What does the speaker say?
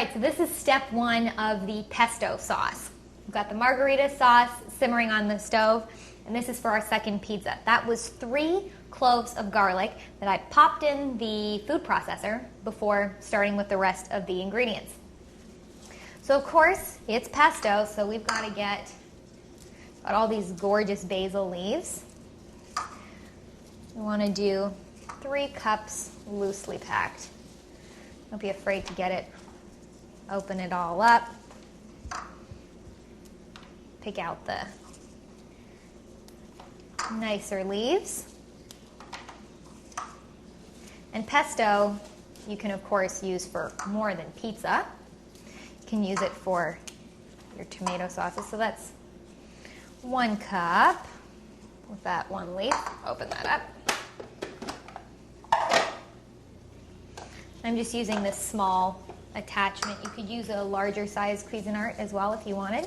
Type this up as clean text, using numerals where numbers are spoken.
right, so this is step one of the pesto sauce. We've got the margarita sauce simmering on the stove, and this is for our second pizza. That was 3 cloves of garlic that I popped in the food processor before starting with the rest of the ingredients. So of course, it's pesto, so we've got to get all these gorgeous basil leaves. We want to do 3 cups loosely packed. Don't be afraid to get it, open it all up. Pick out the nicer leaves. And pesto, you can of course use for more than pizza. You can use it for your tomato sauces. So that's 1 cup with that 1 leaf. Open that up. I'm just using this small attachment. You could use a larger size Cuisinart as well if you wanted.